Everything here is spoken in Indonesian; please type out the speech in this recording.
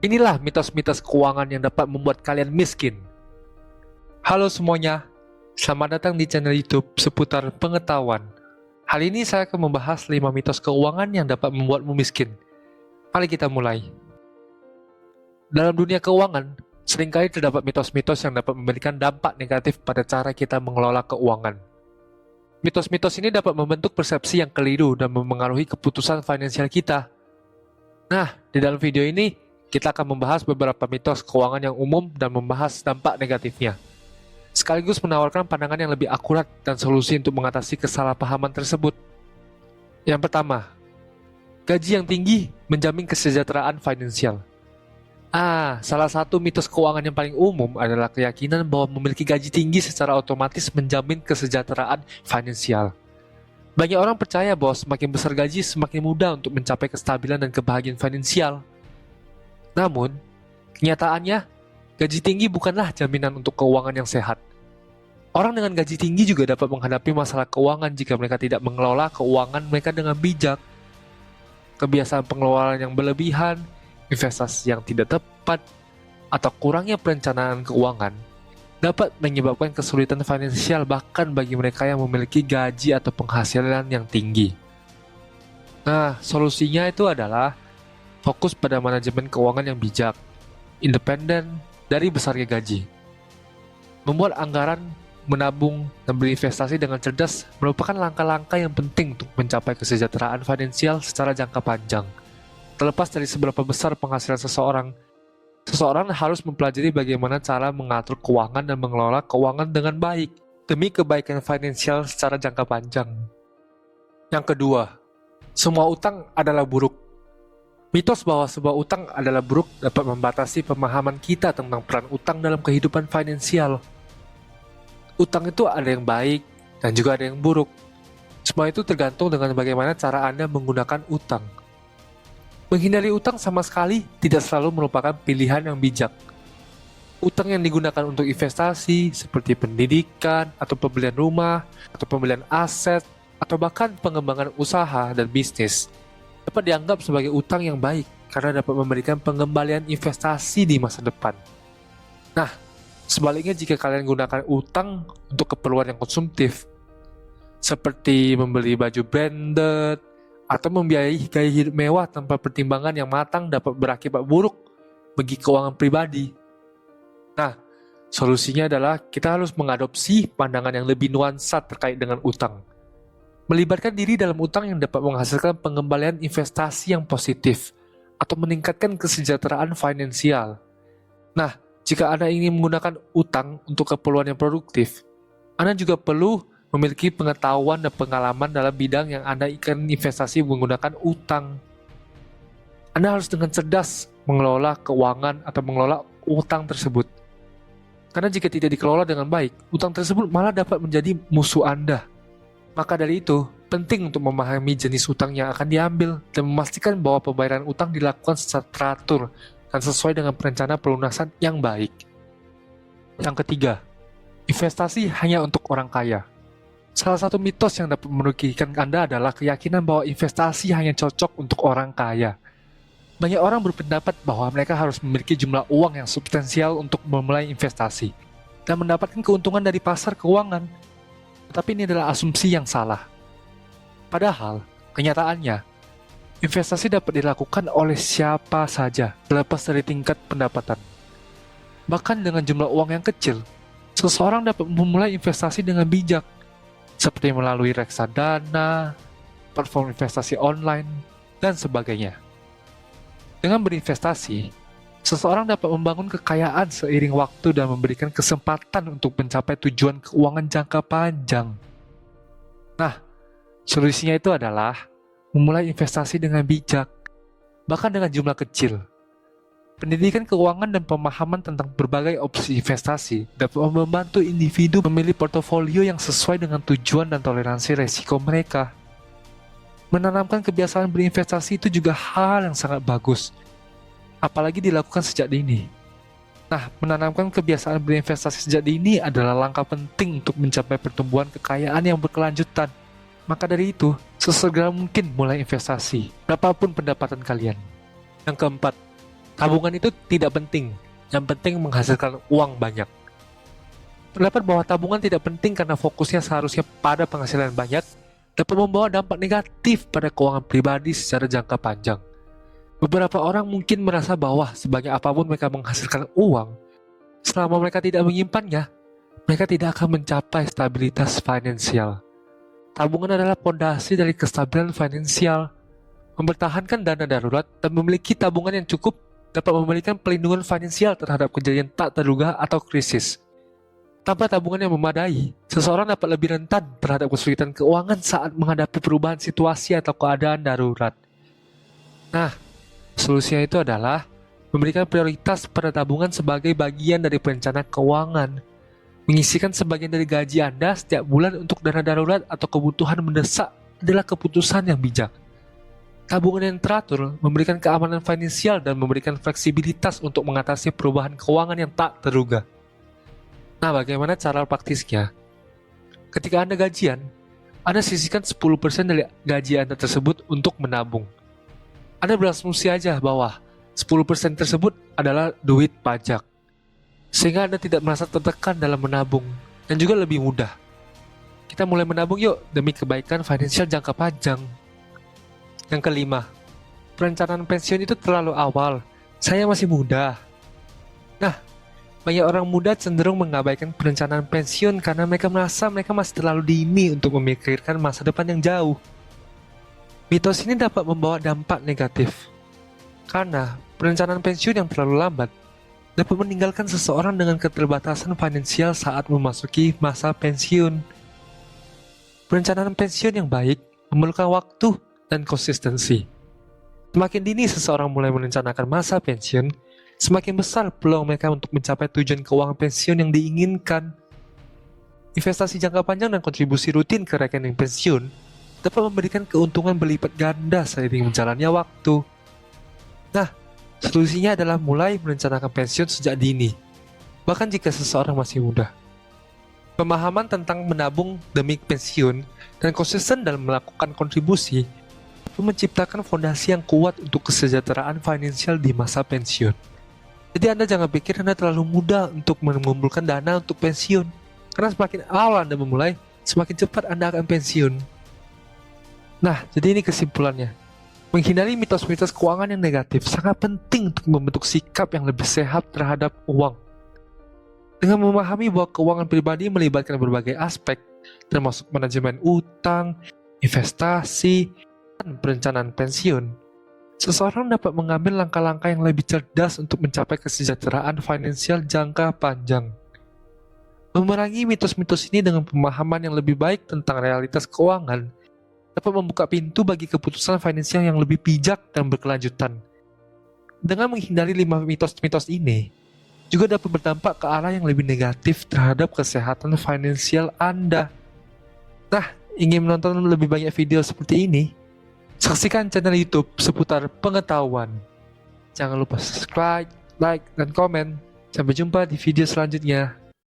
Inilah mitos-mitos keuangan yang dapat membuat kalian miskin. Halo semuanya, selamat datang di channel YouTube seputar pengetahuan. Kali ini saya akan membahas 5 mitos keuangan yang dapat membuatmu miskin. Mari kita mulai. Dalam dunia keuangan, seringkali terdapat mitos-mitos yang dapat memberikan dampak negatif pada cara kita mengelola keuangan. Mitos-mitos ini dapat membentuk persepsi yang keliru dan memengaruhi keputusan finansial kita. Nah, di dalam video ini, kita akan membahas beberapa mitos keuangan yang umum dan membahas dampak negatifnya, sekaligus menawarkan pandangan yang lebih akurat dan solusi untuk mengatasi kesalahpahaman tersebut. Yang pertama, gaji yang tinggi menjamin kesejahteraan finansial. Salah satu mitos keuangan yang paling umum adalah keyakinan bahwa memiliki gaji tinggi secara otomatis menjamin kesejahteraan finansial. Banyak orang percaya bahwa semakin besar gaji, semakin mudah untuk mencapai kestabilan dan kebahagiaan finansial. Namun, kenyataannya, gaji tinggi bukanlah jaminan untuk keuangan yang sehat. Orang dengan gaji tinggi juga dapat menghadapi masalah keuangan jika mereka tidak mengelola keuangan mereka dengan bijak. Kebiasaan pengeluaran yang berlebihan, investasi yang tidak tepat, atau kurangnya perencanaan keuangan dapat menyebabkan kesulitan finansial bahkan bagi mereka yang memiliki gaji atau penghasilan yang tinggi. Nah, solusinya itu adalah fokus pada manajemen keuangan yang bijak, independen dari besarnya gaji. Membuat anggaran, menabung, dan berinvestasi dengan cerdas merupakan langkah-langkah yang penting untuk mencapai kesejahteraan finansial secara jangka panjang. Terlepas dari seberapa besar penghasilan seseorang harus mempelajari bagaimana cara mengatur keuangan dan mengelola keuangan dengan baik demi kebaikan finansial secara jangka panjang. Yang kedua, semua utang adalah buruk. Mitos bahwa sebuah utang adalah buruk dapat membatasi pemahaman kita tentang peran utang dalam kehidupan finansial. Utang itu ada yang baik dan juga ada yang buruk. Semua itu tergantung dengan bagaimana cara Anda menggunakan utang. Menghindari utang sama sekali tidak selalu merupakan pilihan yang bijak. Utang yang digunakan untuk investasi seperti pendidikan atau pembelian rumah atau pembelian aset atau bahkan pengembangan usaha dan bisnis dapat dianggap sebagai utang yang baik karena dapat memberikan pengembalian investasi di masa depan. Nah, sebaliknya jika kalian gunakan utang untuk keperluan yang konsumtif, seperti membeli baju branded atau membiayai gaya hidup mewah tanpa pertimbangan yang matang dapat berakibat buruk bagi keuangan pribadi. Nah, solusinya adalah kita harus mengadopsi pandangan yang lebih nuansa terkait dengan utang. Melibatkan diri dalam utang yang dapat menghasilkan pengembalian investasi yang positif atau meningkatkan kesejahteraan finansial. Nah, jika Anda ingin menggunakan utang untuk keperluan yang produktif, Anda juga perlu memiliki pengetahuan dan pengalaman dalam bidang yang Anda ingin investasi menggunakan utang. Anda harus dengan cerdas mengelola keuangan atau mengelola utang tersebut. Karena jika tidak dikelola dengan baik, utang tersebut malah dapat menjadi musuh Anda. Maka dari itu, penting untuk memahami jenis utang yang akan diambil dan memastikan bahwa pembayaran utang dilakukan secara teratur dan sesuai dengan perencanaan pelunasan yang baik. Yang ketiga, investasi hanya untuk orang kaya. Salah satu mitos yang dapat merugikan Anda adalah keyakinan bahwa investasi hanya cocok untuk orang kaya. Banyak orang berpendapat bahwa mereka harus memiliki jumlah uang yang substansial untuk memulai investasi dan mendapatkan keuntungan dari pasar keuangan. Tapi ini adalah asumsi yang salah. Padahal, kenyataannya, investasi dapat dilakukan oleh siapa saja, terlepas dari tingkat pendapatan. Bahkan dengan jumlah uang yang kecil, seseorang dapat memulai investasi dengan bijak, seperti melalui reksadana, platform investasi online, dan sebagainya. Dengan berinvestasi, seseorang dapat membangun kekayaan seiring waktu dan memberikan kesempatan untuk mencapai tujuan keuangan jangka panjang. Nah, solusinya itu adalah memulai investasi dengan bijak, bahkan dengan jumlah kecil. Pendidikan keuangan dan pemahaman tentang berbagai opsi investasi dapat membantu individu memilih portofolio yang sesuai dengan tujuan dan toleransi resiko mereka. Menanamkan kebiasaan berinvestasi itu juga hal yang sangat bagus, apalagi dilakukan sejak dini. Nah, menanamkan kebiasaan berinvestasi sejak dini adalah langkah penting untuk mencapai pertumbuhan kekayaan yang berkelanjutan. Maka dari itu, sesegera mungkin mulai investasi, berapapun pendapatan kalian. Yang keempat, Tabungan itu tidak penting, yang penting menghasilkan uang banyak. Pendapat bahwa tabungan tidak penting karena fokusnya seharusnya pada penghasilan banyak dapat membawa dampak negatif pada keuangan pribadi secara jangka panjang. Beberapa orang mungkin merasa bahwa sebanyak apapun mereka menghasilkan uang, selama mereka tidak menyimpannya, mereka tidak akan mencapai stabilitas finansial. Tabungan adalah fondasi dari kestabilan finansial. Mempertahankan dana darurat dan memiliki tabungan yang cukup dapat memberikan perlindungan finansial terhadap kejadian tak terduga atau krisis. Tanpa tabungan yang memadai, seseorang dapat lebih rentan terhadap kesulitan keuangan saat menghadapi perubahan situasi atau keadaan darurat. Nah, solusinya itu adalah memberikan prioritas pada tabungan sebagai bagian dari perencanaan keuangan. Mengisikan sebagian dari gaji Anda setiap bulan untuk dana darurat atau kebutuhan mendesak adalah keputusan yang bijak. Tabungan yang teratur memberikan keamanan finansial dan memberikan fleksibilitas untuk mengatasi perubahan keuangan yang tak terduga. Nah, bagaimana cara praktisnya? Ketika Anda gajian, Anda sisihkan 10% dari gaji Anda tersebut untuk menabung. Anda berasumsi aja bahwa 10% tersebut adalah duit pajak. Sehingga Anda tidak merasa tertekan dalam menabung, dan juga lebih mudah. Kita mulai menabung yuk, demi kebaikan finansial jangka panjang. Yang kelima, perencanaan pensiun itu terlalu awal. Saya masih muda. Nah, banyak orang muda cenderung mengabaikan perencanaan pensiun karena mereka merasa mereka masih terlalu dini untuk memikirkan masa depan yang jauh. Mitos ini dapat membawa dampak negatif, karena perencanaan pensiun yang terlalu lambat dapat meninggalkan seseorang dengan keterbatasan finansial saat memasuki masa pensiun. Perencanaan pensiun yang baik memerlukan waktu dan konsistensi. Semakin dini seseorang mulai merencanakan masa pensiun, semakin besar peluang mereka untuk mencapai tujuan keuangan pensiun yang diinginkan. Investasi jangka panjang dan kontribusi rutin ke rekening pensiun dapat memberikan keuntungan berlipat ganda seiring berjalannya waktu. Nah, solusinya adalah mulai merencanakan pensiun sejak dini, bahkan jika seseorang masih muda. Pemahaman tentang menabung demi pensiun dan konsisten dalam melakukan kontribusi dapat menciptakan fondasi yang kuat untuk kesejahteraan finansial di masa pensiun. Jadi Anda jangan pikir Anda terlalu muda untuk mengumpulkan dana untuk pensiun. Karena semakin awal Anda memulai, semakin cepat Anda akan pensiun. Nah, jadi ini kesimpulannya. Menghindari mitos-mitos keuangan yang negatif sangat penting untuk membentuk sikap yang lebih sehat terhadap uang. Dengan memahami bahwa keuangan pribadi melibatkan berbagai aspek, termasuk manajemen utang, investasi, dan perencanaan pensiun, seseorang dapat mengambil langkah-langkah yang lebih cerdas untuk mencapai kesejahteraan finansial jangka panjang. Memerangi mitos-mitos ini dengan pemahaman yang lebih baik tentang realitas keuangan dapat membuka pintu bagi keputusan finansial yang lebih bijak dan berkelanjutan. Dengan menghindari 5 mitos-mitos ini, juga dapat berdampak ke arah yang lebih negatif terhadap kesehatan finansial Anda. Nah, ingin menonton lebih banyak video seperti ini? Saksikan channel YouTube seputar pengetahuan. Jangan lupa subscribe, like, dan komen. Sampai jumpa di video selanjutnya.